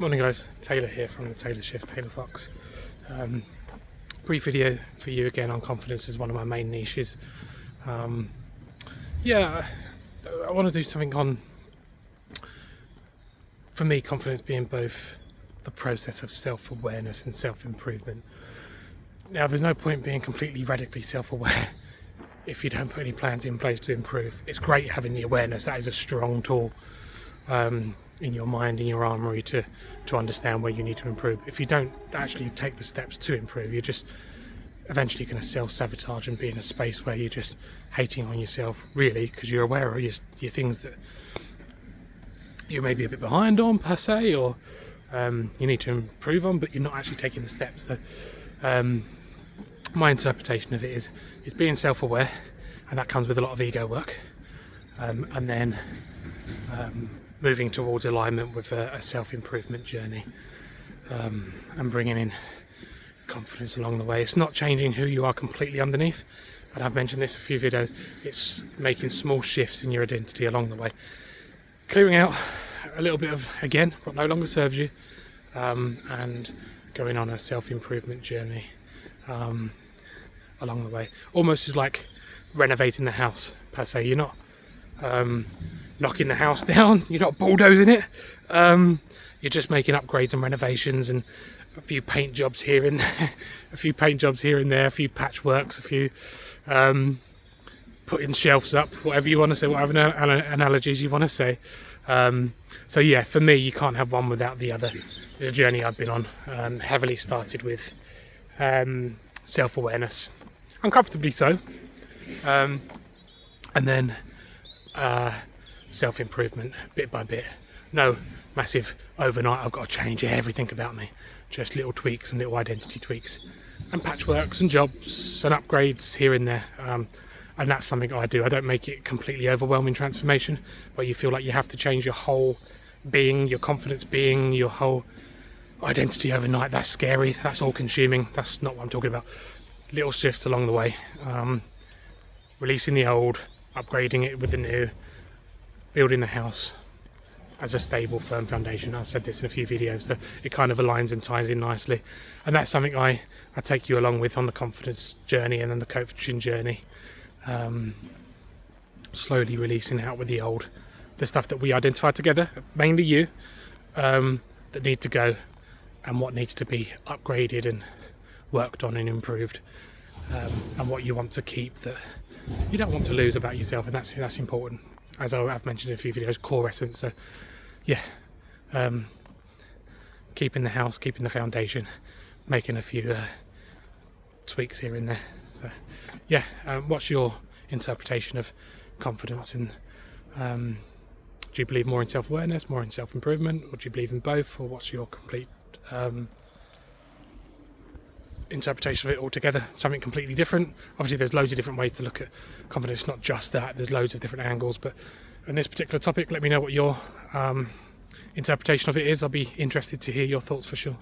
Morning guys, Taylor here from the Taylor Shift, Taylor Fox. Brief video for you again on confidence is one of my main niches. I want to do something on, for me, confidence being both the process of self-awareness and self-improvement. Now there's no point being completely radically self-aware if you don't put any plans in place to improve. It's great having the awareness, that is a strong tool in your mind, in your armoury to understand where you need to improve. If you don't actually take the steps to improve, you're just eventually going to self-sabotage and be in a space where you're just hating on yourself, really, because you're aware of your things that you may be a bit behind on per se, or you need to improve on, but you're not actually taking the steps. So my interpretation of it is being self-aware, and that comes with a lot of ego work, and then moving towards alignment with a self-improvement journey, and bringing in confidence along the way. It's not changing who you are completely underneath, and I've mentioned this a few videos. It's making small shifts in your identity along the way, clearing out a little bit of, again, what no longer serves you, and going on a self-improvement journey along the way. Almost as like renovating the house per se. You're not knocking the house down, you're not bulldozing it, you're just making upgrades and renovations and a few paint jobs here and there, a few patchworks, a few putting shelves up, whatever you want to say, whatever analogies you want to say. So yeah, for me, you can't have one without the other. It's a journey I've been on, heavily started with self-awareness, uncomfortably so, and then self-improvement bit by bit. No massive overnight I've got to change everything about me, just little tweaks and little identity tweaks and patchworks and jobs and upgrades here and there, and that's something I do. I don't make it completely overwhelming transformation where you feel like you have to change your whole being, your confidence being, your whole identity overnight. That's scary, that's all consuming. That's not what I'm talking about. Little shifts along the way, releasing the old, upgrading it with the new, building the house as a stable, firm foundation. I've said this in a few videos, so it kind of aligns and ties in nicely, and that's something I take you along with on the confidence journey and then the coaching journey, slowly releasing out with the old, the stuff that we identify together, mainly you, that need to go and what needs to be upgraded and worked on and improved, and what you want to keep that you don't want to lose about yourself, and that's important, as I've mentioned in a few videos, core essence. So yeah, keeping the house, keeping the foundation, making a few tweaks here and there. So yeah, what's your interpretation of confidence, and do you believe more in self-awareness, more in self-improvement, or do you believe in both, or what's your complete interpretation of it altogether? Something completely different. Obviously there's loads of different ways to look at confidence, not just that, there's loads of different angles, but in this particular topic, let me know what your interpretation of it is. I'll be interested to hear your thoughts for sure.